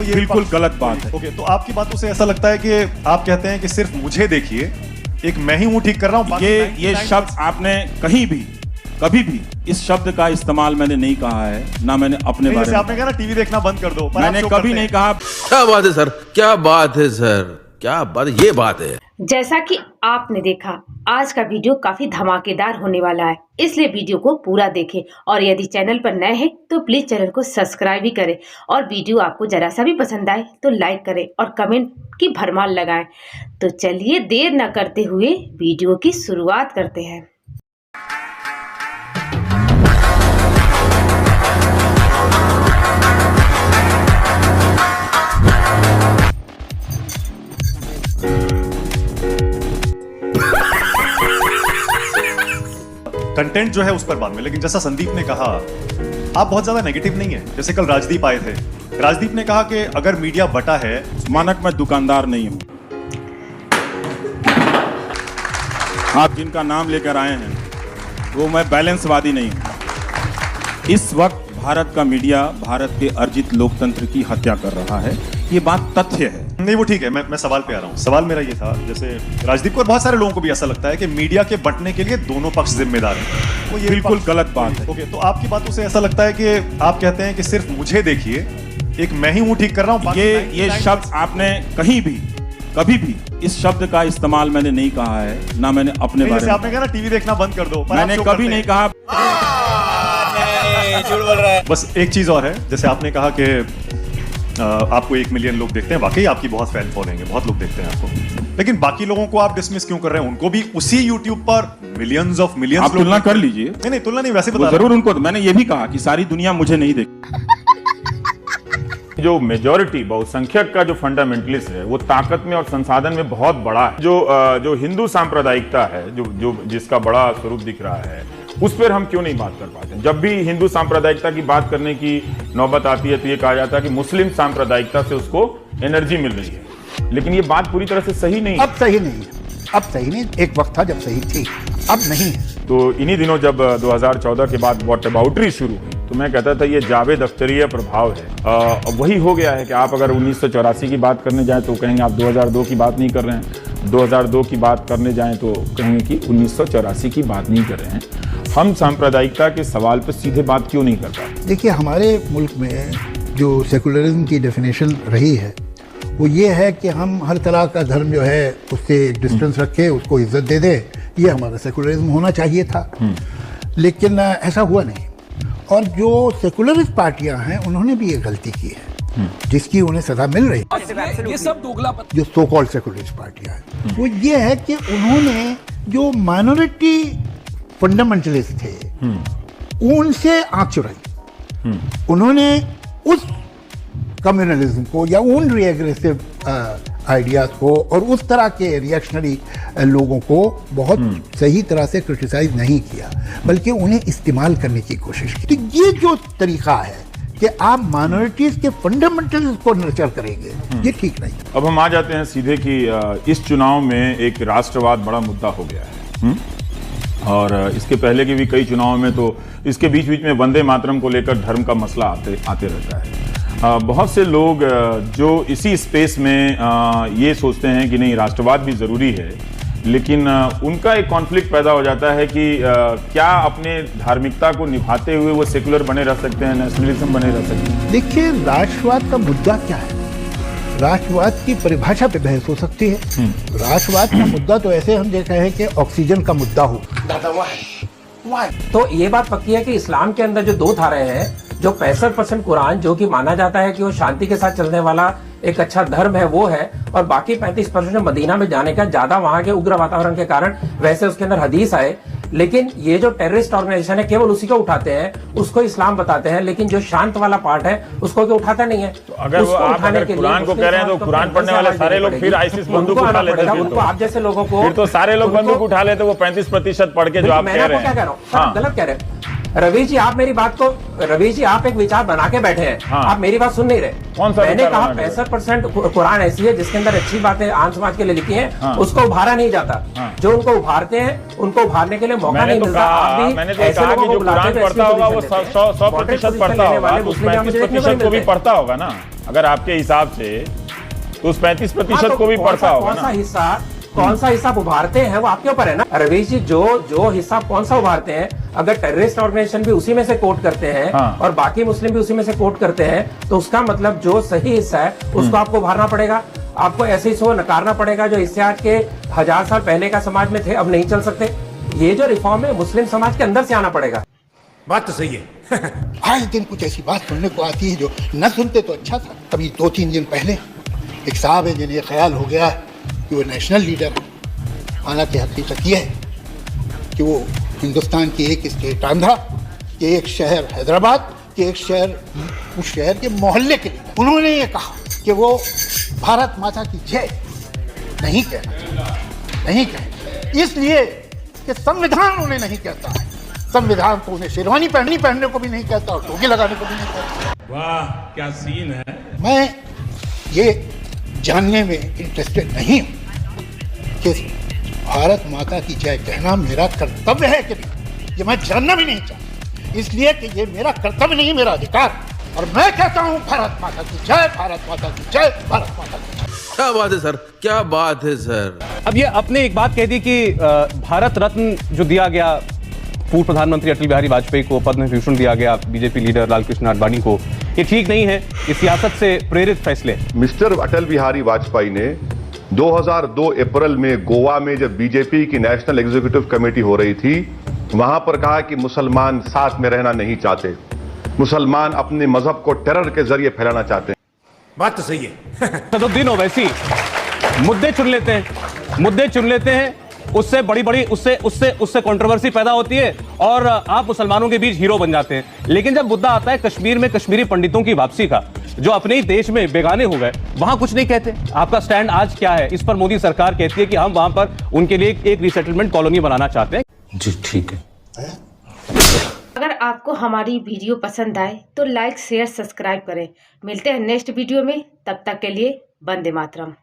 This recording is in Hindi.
ये बिल्कुल गलत बात है। ओके, तो आपकी बातों से ऐसा लगता है कि आप कहते हैं कि सिर्फ मुझे देखिए, एक मैं ही हूं ठीक कर रहा हूं। ये शब्द आपने कहीं भी कभी भी इस शब्द का इस्तेमाल मैंने नहीं कहा है, ना मैंने अपने बारे में। आपने कहा ना टीवी देखना बंद कर दो, मैंने कभी नहीं कहा। क्या बात है सर, क्या बात है सर, क्या बात, ये बात है। जैसा कि आपने देखा, आज का वीडियो काफी धमाकेदार होने वाला है, इसलिए वीडियो को पूरा देखें और यदि चैनल पर नए हैं तो प्लीज चैनल को सब्सक्राइब भी करें और वीडियो आपको जरा सा भी पसंद आए तो लाइक करें और कमेंट की भरमार लगाएं। तो चलिए देर न करते हुए वीडियो की शुरुआत करते हैं। कंटेंट जो है उस पर बाद में, लेकिन जैसा संदीप ने कहा, आप बहुत ज्यादा नेगेटिव नहीं है। जैसे कल राजदीप आए थे, राजदीप ने कहा कि अगर मीडिया बटा है, मानक मैं दुकानदार नहीं हूं। आप जिनका नाम लेकर आए हैं वो मैं बैलेंसवादी नहीं हूं। इस वक्त भारत का मीडिया भारत के अर्जित लोकतंत्र की हत्या कर रहा है, ये बात तथ्य है। नहीं वो ठीक है, मैं सवाल पे आ रहा हूँ। सवाल मेरा ये था, जैसे राजदीप को और बहुत सारे लोगों को भी ऐसा लगता है कि मीडिया के बंटने के लिए दोनों पक्ष जिम्मेदार हैं। वो ये बिल्कुल गलत बात है। ओके, तो आपकी बातों से ऐसा लगता है कि आप कहते हैं कि सिर्फ मुझे देखिए, एक मैं ही हूं ठीक कर रहा हूं। ये शब्द आपने कहीं भी कभी भी इस शब्द का इस्तेमाल मैंने नहीं कहा है, ना मैंने अपने बारे में। आपने कहा ना टीवी देखना बंद कर दो, मैंने कभी नहीं कहा। झूठ बोल रहा है। बस एक चीज और है, जैसे आपने कहा कि आपको 1 मिलियन लोग देखते हैं, वाकई आपकी बहुत फैन फॉलोइंग है, बहुत लोग देखते हैं आपको, लेकिन बाकी लोगों को आप डिसमिस क्यों कर रहे हैं? उनको भी उसी YouTube पर मिलियंस ऑफ मिलियंस आप तुलना कर लीजिए। नहीं तुलना नहीं, वैसे बता जरूर उनको। मैंने ये भी कहा कि सारी दुनिया मुझे नहीं देखती। जो मेजॉरिटी बहुसंख्यक का जो फंडामेंटलिस्ट है वो ताकत में और संसाधन में बहुत बड़ा है। जो हिंदू सांप्रदायिकता है, जो जिसका बड़ा स्वरूप दिख रहा है, उस पर हम क्यों नहीं बात कर पाते? जब भी हिंदू सांप्रदायिकता की बात करने की नौबत आती है तो ये कहा जाता है कि मुस्लिम सांप्रदायिकता से उसको एनर्जी मिल रही है, लेकिन ये बात पूरी तरह से सही नहीं है। अब सही नहीं है, अब सही नहीं। एक वक्त था जब सही थी, अब नहीं है। तो इन्हीं दिनों जब 2014 के बाद व्हाटअबाउटरी शुरू हुई तो मैं कहता था ये जावेद अख्तरीय प्रभाव है। वही हो गया है कि आप अगर 1984 की बात करने जाएं तो कहेंगे आप 2002 की बात नहीं कर रहे हैं, 2002 की बात करने जाएं तो कहेंगे कि 1984 की बात नहीं कर रहे हैं। हम सांप्रदायिकता के सवाल पर सीधे बात क्यों नहीं कर पाते? देखिए, हमारे मुल्क में जो सेकुलरिज्म की डेफिनेशन रही है वो ये है कि हम हर तरह का धर्म जो है उससे डिस्टेंस रखें, उसको इज्जत दे दें। ये हमारा सेकुलरिज्म होना चाहिए था, लेकिन ऐसा हुआ नहीं। और जो सेकुलरिस्ट पार्टियां हैं उन्होंने भी ये गलती की है जिसकी उन्हें सजा मिल रही है। ये सब दोगलापन। जो सो कॉल्ड सेकुलरिस्ट पार्टियां हैं वो ये है कि उन्होंने जो माइनॉरिटी फंडामेंटलिस्ट थे उनसे आंख चुराई। उन्होंने उस कम्युनलिज्म को या उन रीएग्रेसिव आइडियाज को और उस तरह के रिएक्शनरी लोगों को बहुत सही तरह से क्रिटिसाइज नहीं किया, बल्कि उन्हें इस्तेमाल करने की कोशिश की। तो ये जो तरीका है कि आप माइनॉरिटीज के फंडामेंटल्स को नर्चर करेंगे, ये ठीक नहीं। अब हम आ जाते हैं सीधे कि इस चुनाव में एक राष्ट्रवाद बड़ा मुद्दा हो गया है। और इसके पहले के भी कई चुनावों में तो इसके बीच बीच में वंदे मातरम को लेकर धर्म का मसला आते रहता है। बहुत से लोग जो इसी स्पेस में ये सोचते हैं कि नहीं राष्ट्रवाद भी ज़रूरी है, लेकिन उनका एक कॉन्फ्लिक्ट पैदा हो जाता है कि क्या अपने धार्मिकता को निभाते हुए वो सेकुलर बने रह सकते हैं, नेशनलिज्म बने रह सकते हैं? देखिए, राष्ट्रवाद का मुद्दा क्या है? राष्ट्रवाद की परिभाषा पे बहस हो सकती है। राष्ट्रवाद का मुद्दा तो ऐसे हम देख रहे हैं कि ऑक्सीजन का मुद्दा हो। तो ये बात पक्की है कि इस्लाम के अंदर जो 2 धाराएं हैं, जो 65% कुरान जो कि माना जाता है कि वो शांति के साथ चलने वाला एक अच्छा धर्म है वो है, और बाकी 35% मदीना में जाने का ज्यादा वहां के उग्र वातावरण के कारण वैसे उसके अंदर हदीस आए, लेकिन ये जो टेररिस्ट ऑर्गेनाइजेशन है केवल उसी को उठाते हैं, उसको इस्लाम बताते हैं, लेकिन जो शांत वाला पार्ट है उसको क्यों उठाता नहीं है। तो अगर वो आप अगर कुरान को कह रहे हैं तो कुरान पढ़ने वाले सारे लोग फिर आईसिस बंदूक उठा लेते हैं। उनको आप जैसे लोगों को फिर तो सारे लोग बंदूक उठा लेते, वो 35% पढ़ के जो आप कह रहे हैं। क्या कह रहा हूँ, गलत कह रहे हैं। रवि जी आप मेरी बात को, रवि जी आप एक विचार बना के बैठे हैं। हाँ। आप मेरी बात सुन नहीं रहे। कौन सा मैंने विचार कहा बना के 65% कुरान ऐसी है जिसके अंदर अच्छी बातें आम समाज के लिए लिखी हैं, हाँ। उसको उभारा नहीं जाता। हाँ। जो उनको उभारते हैं उनको उभारने के लिए मौका मैंने नहीं तो मिलता। कहा आप भी मैंने तो ऐसे कहा लोगों कि को जो बुलाते कुरान हैं, पढ़ता ऐसी होगा वो पोजीशन देते हैं। 100% पढ़ता लेने होगा, वाले तो उस मुस्लिम यहाँ मुझे देखने को 35% को भी मिलते हैं। पढ़ता होगा ना। अगर आपके हिसाब से तो उस 35% को भी पढ़ता होगा ना। कौन सा हिस्सा उभारते हैं वो आपके ऊपर है ना। रवि जी जो हिस्सा कौन सा उभारते हैं, अगर टेररिस्ट ऑर्गेनाइजेशन भी उसी में से कोट करते हैं हाँ। और बाकी मुस्लिम भी उसी में से कोट करते हैं, तो उसका मतलब जो सही हिस्सा है उसको आपको उभारना पड़ेगा। आपको ऐसे हिस्सों को नकारना पड़ेगा जो इससे आज के 1000 साल पहले का समाज में थे, अब नहीं चल सकते। ये जो रिफॉर्म है मुस्लिम समाज के अंदर से आना पड़ेगा। बात तो सही है। आए दिन कुछ ऐसी बात सुनने को आती है जो न सुनते तो अच्छा था। अभी 2-3 दिन पहले एक साहब है जिन्हें ख्याल हो गया कि वो नेशनल लीडर है। हालांकि हकीकत यह है कि वो हिंदुस्तान की एक स्टेट आंध्रा, कि एक शहर हैदराबाद, कि एक शहर उस शहर के मोहल्ले के लिए। उन्होंने ये कहा कि वो भारत माता की जय नहीं कहना, नहीं कहना, इसलिए कि संविधान उन्हें नहीं कहता है। संविधान तो उन्हें शेरवानी पहनने को भी नहीं कहता और टोपी लगाने को भी नहीं कहता। वाह क्या सीन है। मैं ये जानने में इंटरेस्टेड नहीं हूं कि भारत माता की जय कहना मेरा कर्तव्य है कि नहीं, ये मैं जानना भी नहीं चाहता, इसलिए कि ये मेरा कर्तव्य नहीं, मेरा अधिकार। और मैं कहता हूं भारत माता की जय, भारत माता की जय, भारत माता की जय। क्या बात है सर, क्या बात है सर। अब ये आपने एक बात कह दी कि भारत रत्न जो दिया गया पूर्व प्रधानमंत्री अटल बिहारी वाजपेयी को, पद्म विभूषण दिया गया बीजेपी लीडर लालकृष्ण आडवाणी को, ये ठीक नहीं है, ये सियासत से प्रेरित फैसले। मिस्टर अटल बिहारी वाजपेयी ने 2002 अप्रैल में गोवा में जब बीजेपी की नेशनल एग्जीक्यूटिव कमेटी हो रही थी, वहां पर कहा कि मुसलमान साथ में रहना नहीं चाहते, मुसलमान अपने मजहब को टेरर के जरिए फैलाना चाहते हैं। बात तो सही है। सदुद्दीन ओवैसी मुद्दे चुन लेते हैं, उससे बड़ी उससे कंट्रोवर्सी पैदा होती है और आप मुसलमानों के बीच हीरो बन जाते हैं। लेकिन जब मुद्दा आता है कश्मीर में कश्मीरी पंडितों की वापसी का, जो अपने ही देश में बेगाने हो गए, वहां कुछ नहीं कहते। आपका स्टैंड आज क्या है? इस पर मोदी सरकार कहती है कि हम वहां पर उनके लिए एक रिसेटलमेंट कॉलोनी बनाना चाहते हैं। जी ठीक है। अगर आपको हमारी वीडियो पसंद आए तो लाइक शेयर सब्सक्राइब करें। मिलते हैं नेक्स्ट वीडियो में, तब तक के लिए वंदे मातरम।